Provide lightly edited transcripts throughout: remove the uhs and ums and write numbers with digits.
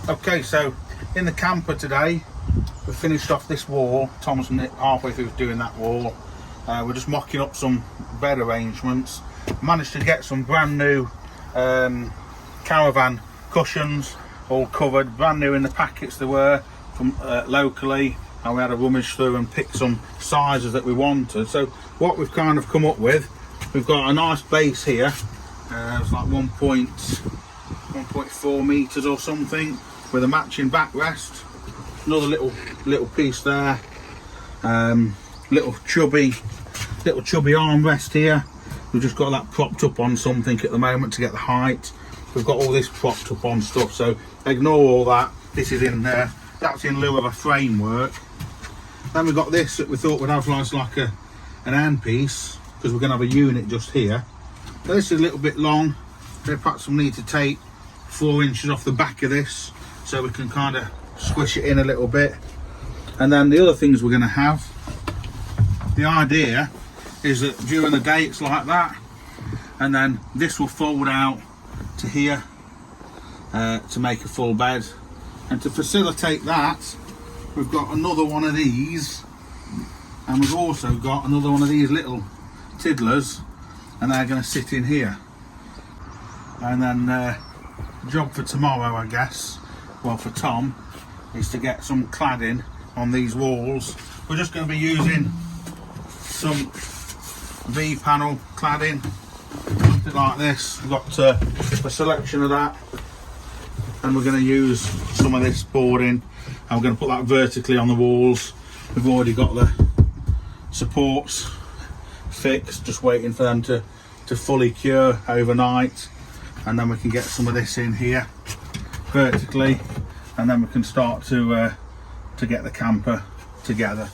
Okay, so in the camper today, we finished off this wall. Tom's halfway through doing that wall. We're just mocking up some bed arrangements. Managed to get some brand new caravan cushions, all covered, brand new in the packets they were from locally, and we had a rummage through and pick some sizes that we wanted. So what we've kind of come up with, we've got a nice base here. It's like 1.4 meters or something, with a matching backrest. Another little piece there. Little chubby armrest here. We've just got that propped up on something at the moment to get the height. We've got all this propped up on stuff, so ignore all that. This is in there. That's in lieu of a framework. Then we've got this that we thought would have like an end piece, because we're going to have a unit just here. So this is a little bit long. So perhaps we need to take 4 inches off the back of this, so we can kind of squish it in a little bit. And then the other things we're going to have, the idea is that during the day it's like that, and then this will fold out to here to make a full bed. And to facilitate that, we've got another one of these, and we've also got another one of these little tiddlers, and they're going to sit in here. And then job for tomorrow, I guess, well for Tom, is to get some cladding on these walls. We're just going to be using some V-panel cladding, something like this. We've got a selection of that, and we're going to use some of this boarding, and we're going to put that vertically on the walls. We've already got the supports fixed, just waiting for them to fully cure overnight, and then we can get some of this in here vertically, and then we can start to get the camper together.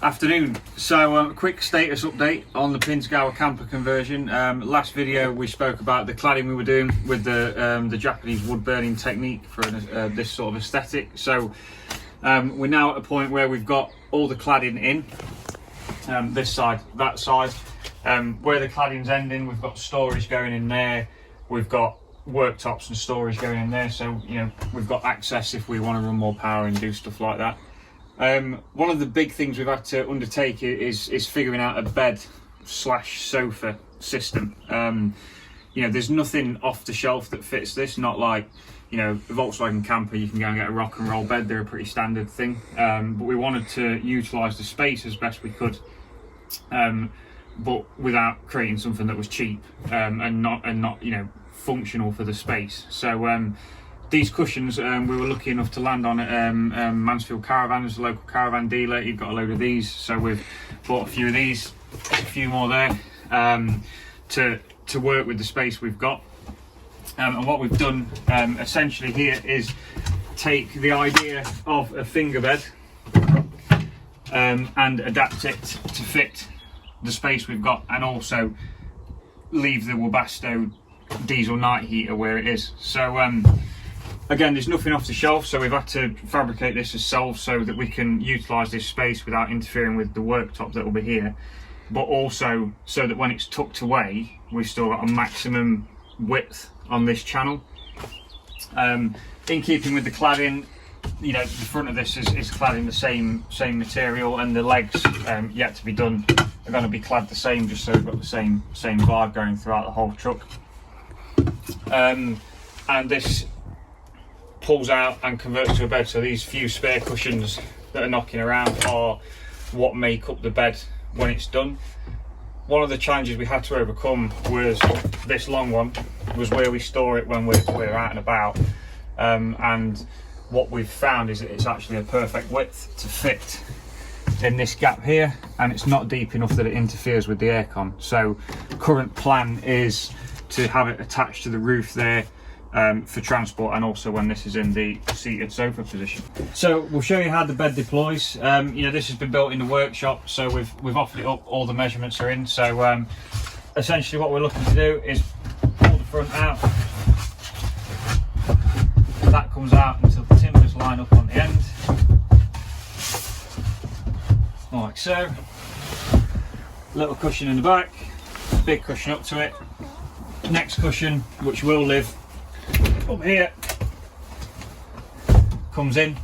Afternoon. So a quick status update on the Pinzgauer camper conversion. Last video we spoke about the cladding we were doing with the Japanese wood burning technique for this sort of aesthetic. So we're now at a point where we've got all the cladding in, this side, that side. Where the cladding's ending, we've got storage going in there. We've got worktops and storage going in there, so you know we've got access if we want to run more power and do stuff like that. One of the big things we've had to undertake is figuring out a bed / sofa system. You know, there's nothing off the shelf that fits this, not like, you know, a Volkswagen camper, you can go and get a rock and roll bed, they're a pretty standard thing. But we wanted to utilise the space as best we could, but without creating something that was cheap and not you know, functional for the space. So these cushions we were lucky enough to land on at Mansfield Caravans, a local caravan dealer. You've got a load of these, so we've bought a few of these, a few more there, to work with the space we've got. And what we've done essentially here is take the idea of a finger bed and adapt it to fit the space we've got, and also leave the Webasto diesel night heater where it is. So again, there's nothing off the shelf, so we've had to fabricate this ourselves so that we can utilise this space without interfering with the worktop that will be here, but also so that when it's tucked away, we've still got a maximum width on this channel. In keeping with the cladding, you know, the front of this is clad in the same material, and the legs yet to be done are going to be clad the same, just so we've got the same vibe going throughout the whole truck. And this pulls out and converts to a bed, so these few spare cushions that are knocking around are what make up the bed when it's done. One of the challenges we had to overcome was this long one, was where we store it when we're out and about, and what we've found is that it's actually a perfect width to fit in this gap here, and it's not deep enough that it interferes with the aircon. So current plan is to have it attached to the roof there for transport, and also when this is in the seated sofa position. So we'll show you how the bed deploys. You know, this has been built in the workshop, so we've offered it up, all the measurements are in. So essentially what we're looking to do is pull the front out. That comes out until the timbers line up on the end, like so. Little cushion in the back, big cushion up to it. Next cushion, which will live up here comes in,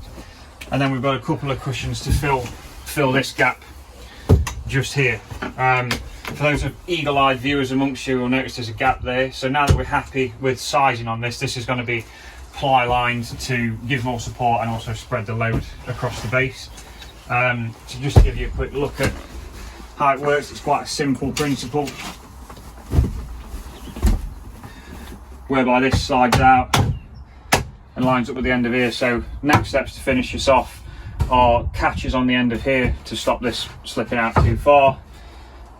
and then we've got a couple of cushions to fill this gap just here. For those of eagle-eyed viewers amongst you will notice there's a gap there. So now that we're happy with sizing on this is going to be ply lined to give more support and also spread the load across the base. So just to give you a quick look at how it works, it's quite a simple principle, whereby this slides out and lines up at the end of here. So next steps to finish this off are catches on the end of here to stop this slipping out too far,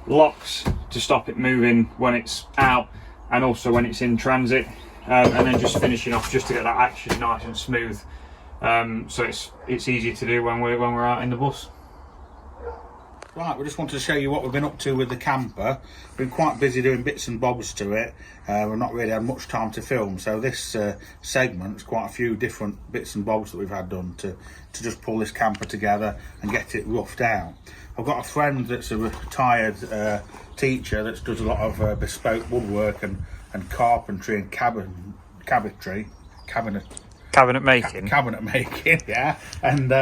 locks to stop it moving when it's out and also when it's in transit, and then just finishing off just to get that action nice and smooth, so it's easier to do when we're out in the bus. Right, we just wanted to show you what we've been up to with the camper. Been quite busy doing bits and bobs to it. We've not really had much time to film, so this segment's quite a few different bits and bobs that we've had done to just pull this camper together and get it roughed out. I've got a friend that's a retired teacher that does a lot of bespoke woodwork and carpentry and cabinet making, yeah. And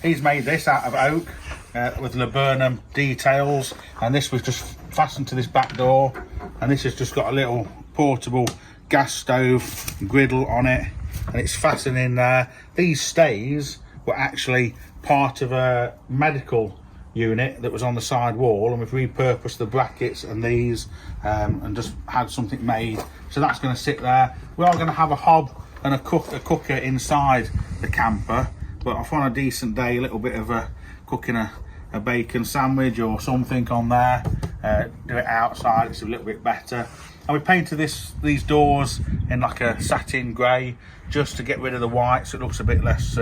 he's made this out of oak with laburnum details, and this was just fastened to this back door, and this has just got a little portable gas stove griddle on it, and it's fastened in there. These stays were actually part of a medical unit that was on the side wall, and we've repurposed the brackets and these and just had something made, so that's going to sit there. We are going to have a hob and a cooker inside the camper, but if on a decent day, a little bit of cooking a bacon sandwich or something on there, do it outside, it's a little bit better. And we painted these doors in like a satin grey just to get rid of the white, so it looks a bit less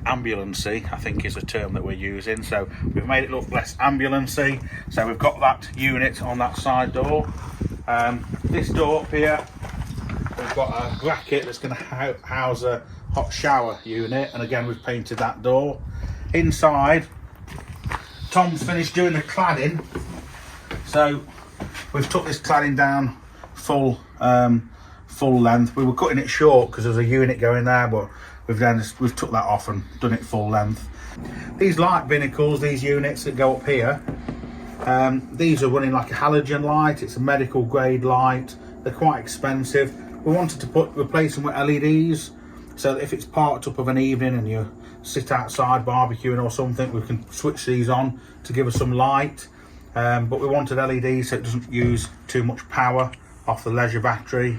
ambulance-y, I think is the term that we're using. So we've made it look less ambulance-y. So we've got that unit on that side door. This door up here, we've got a bracket that's going to house a hot shower unit, and again we've painted that door. Inside, Tom's finished doing the cladding, so we've took this cladding down full length. We were cutting it short because there's a unit going there, but we've took that off and done it full length. These light binnacles, these units that go up here, these are running like a halogen light. It's a medical grade light. They're quite expensive. We wanted to replace them with LEDs, so that if it's parked up of an evening and you sit outside barbecuing or something, we can switch these on to give us some light. But we wanted LEDs so it doesn't use too much power off the leisure battery.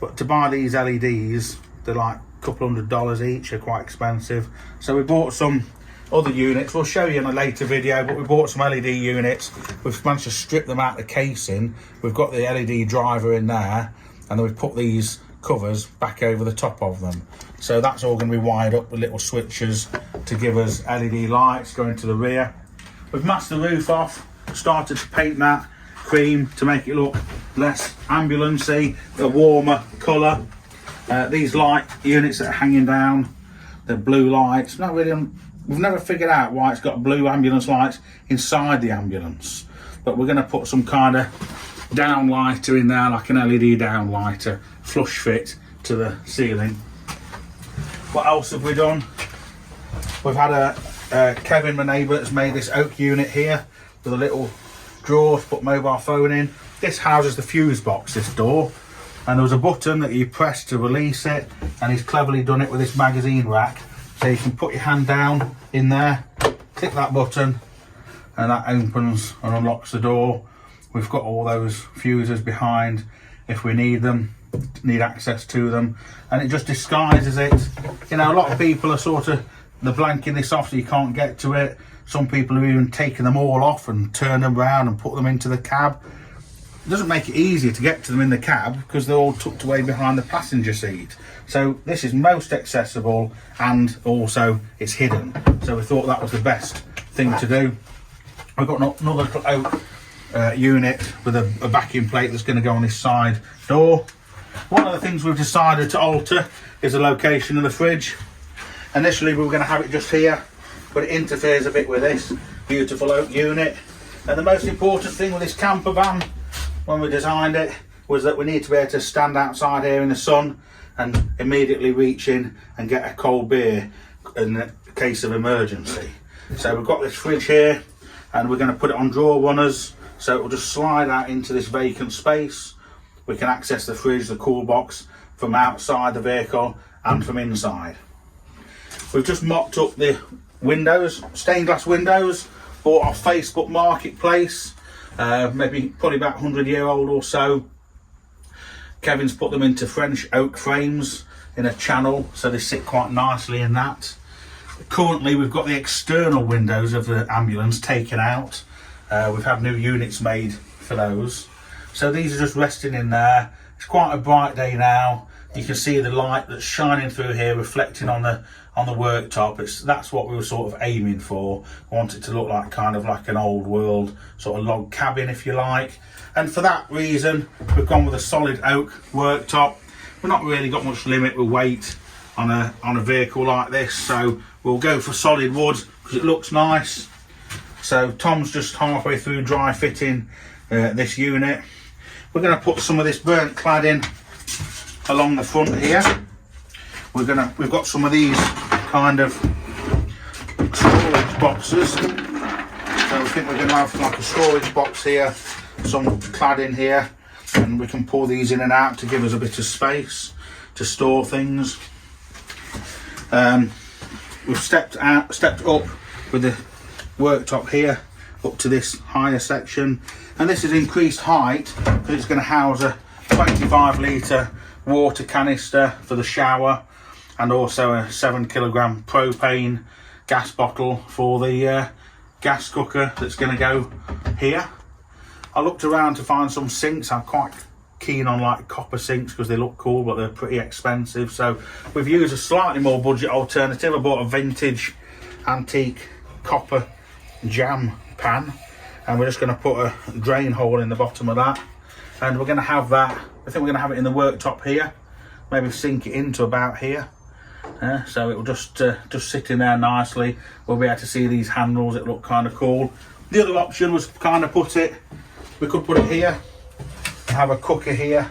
But to buy these LEDs, they're like a couple $100 each, they're quite expensive. So we bought some other units, we'll show you in a later video, but we bought some LED units. We've managed to strip them out of the casing. We've got the LED driver in there, and then we've put these covers back over the top of them. So that's all going to be wired up with little switches to give us LED lights going to the rear. We've masked the roof off, started to paint that cream to make it look less ambulance-y, a warmer colour. These light units that are hanging down, the blue lights, not really, we've never figured out why it's got blue ambulance lights inside the ambulance, but we're going to put some kind of downlighter in there, like an LED downlighter, flush fit to the ceiling. What else have we done? We've had Kevin, my neighbour, has made this oak unit here with a little drawer to put mobile phone in. This houses the fuse box, this door, and there was a button that you press to release it, and he's cleverly done it with this magazine rack, so you can put your hand down in there, click that button, and that opens and unlocks the door. We've got all those fuses behind if we need them, need access to them, and it just disguises it. You know, a lot of people are they're blanking this off so you can't get to it. Some people have even taken them all off and turned them around and put them into the cab. It doesn't make it easier to get to them in the cab because they're all tucked away behind the passenger seat. So this is most accessible, and also it's hidden. So we thought that was the best thing to do. I've got another oak unit with a backing plate that's going to go on this side door. One of the things we've decided to alter is the location of the fridge. Initially we were going to have it just here, but it interferes a bit with this beautiful oak unit. And the most important thing with this camper van, when we designed it, was that we need to be able to stand outside here in the sun and immediately reach in and get a cold beer in a case of emergency. So we've got this fridge here, and we're going to put it on drawer runners, so it will just slide out into this vacant space. We can access the fridge, the cool box, from outside the vehicle and from inside. We've just mocked up the windows, stained glass windows, bought off Facebook Marketplace, maybe probably about 100-year-old or so. Kevin's put them into French oak frames in a channel, so they sit quite nicely in that. Currently we've got the external windows of the ambulance taken out. We've had new units made for those. So these are just resting in there. It's quite a bright day now. You can see the light that's shining through here reflecting on the worktop. That's what we were sort of aiming for. We want it to look like kind of like an old world sort of log cabin, if you like. And for that reason, we've gone with a solid oak worktop. We've not really got much limit with weight on a vehicle like this, so we'll go for solid wood because it looks nice. So Tom's just halfway through dry fitting this unit. We're going to put some of this burnt cladding along the front here. We've got some of these kind of storage boxes. So I think we're going to have like a storage box here, some cladding here, and we can pull these in and out to give us a bit of space to store things. We've stepped up with the worktop here up to this higher section, and this is increased height because it's going to house a 25 litre water canister for the shower, and also a 7 kilogram propane gas bottle for the gas cooker that's going to go here. I looked around to find some sinks. I'm quite keen on like copper sinks because they look cool, but they're pretty expensive, so we've used a slightly more budget alternative. I bought a vintage antique copper jam pan, and we're just going to put a drain hole in the bottom of that, and we're going to have that, I think we're going to have it in the worktop here, maybe sink it into about here, so it will just sit in there nicely. We'll be able to see these handles, it look kind of cool. The other option was kind of we could put it here, have a cooker here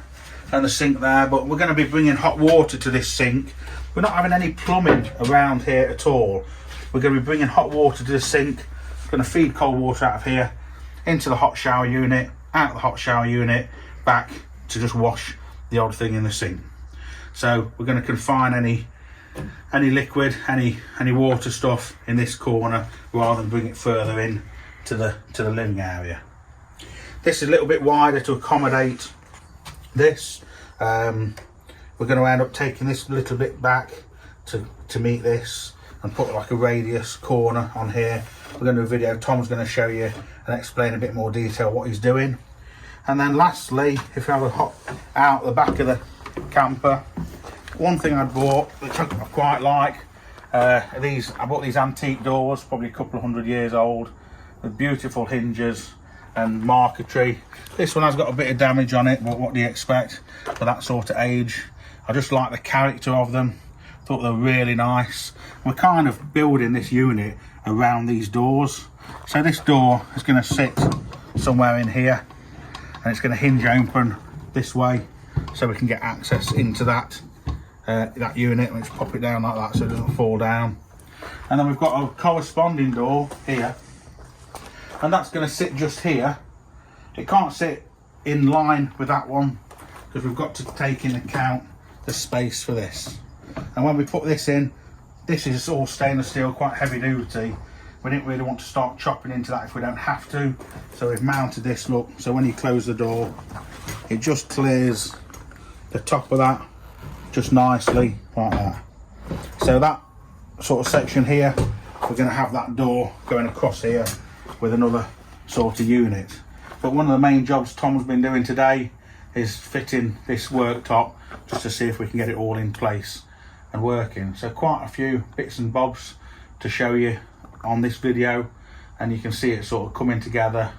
and a sink there, but we're going to be bringing hot water to this sink. We're not having any plumbing around here at all. We're going to be bringing hot water to the sink, going to feed cold water out of here into the hot shower unit, out of the hot shower unit, back to just wash the odd thing in the sink. So we're going to confine any liquid, any water stuff in this corner rather than bring it further in to the living area. This is a little bit wider to accommodate this. We're going to end up taking this a little bit back to meet this and put like a radius corner on here. We're going to do a video. Tom's going to show you and explain a bit more detail what he's doing. And then lastly, if you have a hop out the back of the camper, one thing I bought, which I quite like, I bought these antique doors, probably a couple of 100 years old, with beautiful hinges and marquetry. This one has got a bit of damage on it, but what do you expect for that sort of age? I just like the character of them, thought they were really nice. We're kind of building this unit around these doors. So this door is going to sit somewhere in here, and it's going to hinge open this way so we can get access into that unit. Let's pop it down like that so it doesn't fall down. And then we've got a corresponding door here, and that's going to sit just here. It can't sit in line with that one because we've got to take into account the space for this. And when we put this in, this is all stainless steel, quite heavy duty. We didn't really want to start chopping into that if we don't have to, so we've mounted this, look, so when you close the door it just clears the top of that just nicely like that. So that sort of section here, we're going to have that door going across here with another sort of unit. But one of the main jobs Tom's been doing today is fitting this worktop, just to see if we can get it all in place and working. So quite a few bits and bobs to show you on this video, and you can see it sort of coming together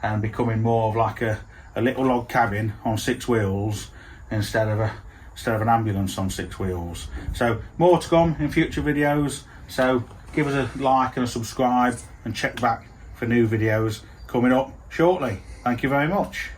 and becoming more of like a little log cabin on 6 wheels instead of an ambulance on 6 wheels. So more to come in future videos, so give us a like and a subscribe and check back for new videos coming up shortly. Thank you very much.